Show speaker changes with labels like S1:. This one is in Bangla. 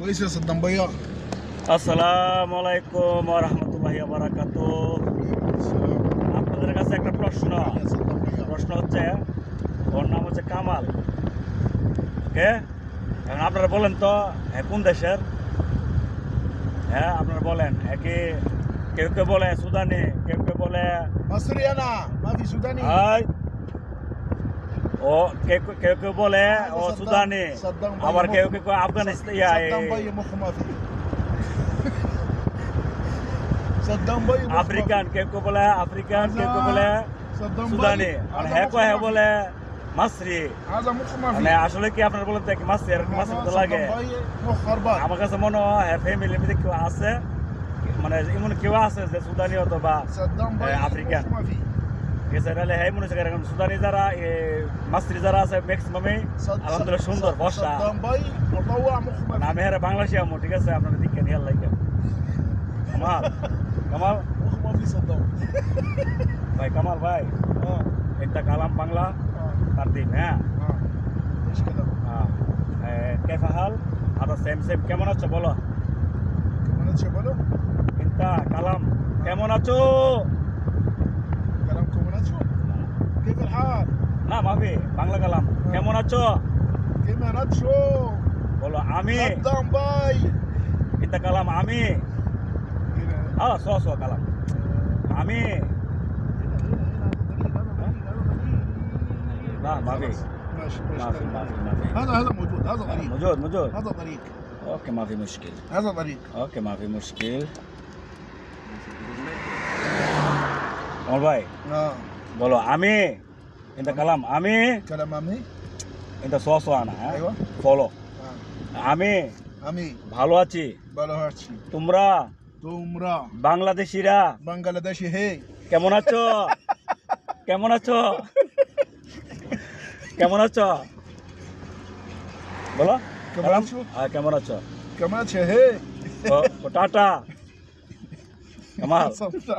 S1: কইছে সাদ্দাম ভাইয়া।
S2: আসসালামু আলাইকুম ওয়া রাহমাতুল্লাহি ওয়া বারাকাতুহু। আপনাদের কাছে একটা প্রশ্ন হচ্ছে, ওর নাম হচ্ছে কামাল। ওকে, এখন আপনারা বলেন তো কোন দেশের? হ্যাঁ, আপনারা বলেন। কি কেউ কেউ বলে সুদানি, কেউ কেউ বলে
S1: مصري انا ما في سوداني।
S2: ও কেউ কেউ বলে ও সুদানি, আবার কেউ কেউ আফগানিস্তান
S1: صدام باي مخه ما في صدام باي
S2: আফ্রিকান, কেউ কেউ বলে আফ্রিকান, কেউ কেউ বলে সুদানি, আর হ্যাঁ হ্যাঁ বলে মাসরি।
S1: هذا مخه ما
S2: মানে
S1: في
S2: আসলে কি আপনারা বলেন কি মাসরি আর মাসরি তো লাগে?
S1: صدام باي مخ خربان।
S2: আমার কাছে মনে হয় ফ্যামিলির মধ্যে কেউ আছে, মানে এমন কেউ আছে যে সুদানি অথবা
S1: صدام باي
S2: আফ্রিকান।
S1: مخه ما في
S2: ঠিক আছে, তাহলে হ্যাঁ মনে হচ্ছে কারণ সুদানি যারা মাসরি যারা আছে ম্যাক্সিমামই আলহামদুলিল্লাহ সুন্দর বর্ষা।
S1: صدام باي مطوع مخه ما
S2: আমি হ্যাঁ বাংলাদেশি আমো, ঠিক আছে, আপনারা দিকে নিয়ে লাইকে কামাল কামাল
S1: في مخه ما في صدام
S2: ভাই, কামাল ভাই, একটা কালাম বাংলা তার দিন। হ্যাঁ
S1: ايش كلام
S2: কেফা হাল আদা সেম সেম, কেমন আছো বলো?
S1: كمان تشبله
S2: ইন্তা কালাম কেমন আছো?
S1: كلام كومناتشو كيف الحال؟
S2: না মাফি, বাংলা কালাম কেমন আছো
S1: كمان اتشو
S2: বলো। আমি
S1: صدام باي
S2: ইন্তা কালাম আমি সো সো কালাম আমি না মাফি
S1: ماشي
S2: মাফি মাফি মাফি
S1: هذا موجود هذا طريق
S2: موجود موجود
S1: هذا طريق
S2: اوكي ما في مشكل
S1: هذا طريق
S2: اوكي ما في مشكل কামাল ভাই বলো আমি ইন্তা কালাম আমি
S1: كلام امي
S2: ইন্তা সো সো আনা। হ্যাঁ
S1: ايوه
S2: ফলো। আমি
S1: امي
S2: ভালো আছি,
S1: بلا هاتشي
S2: তোমরা
S1: تومرا
S2: বাংলাদেশিরা
S1: بنغلاديشي هي
S2: কেমন আছো? কেমন আছো? কেমন আছো বলো।
S1: কেমন আছো?
S2: কেমন আছো?
S1: كمان هي
S2: ও টাটা কামাল।
S1: صدام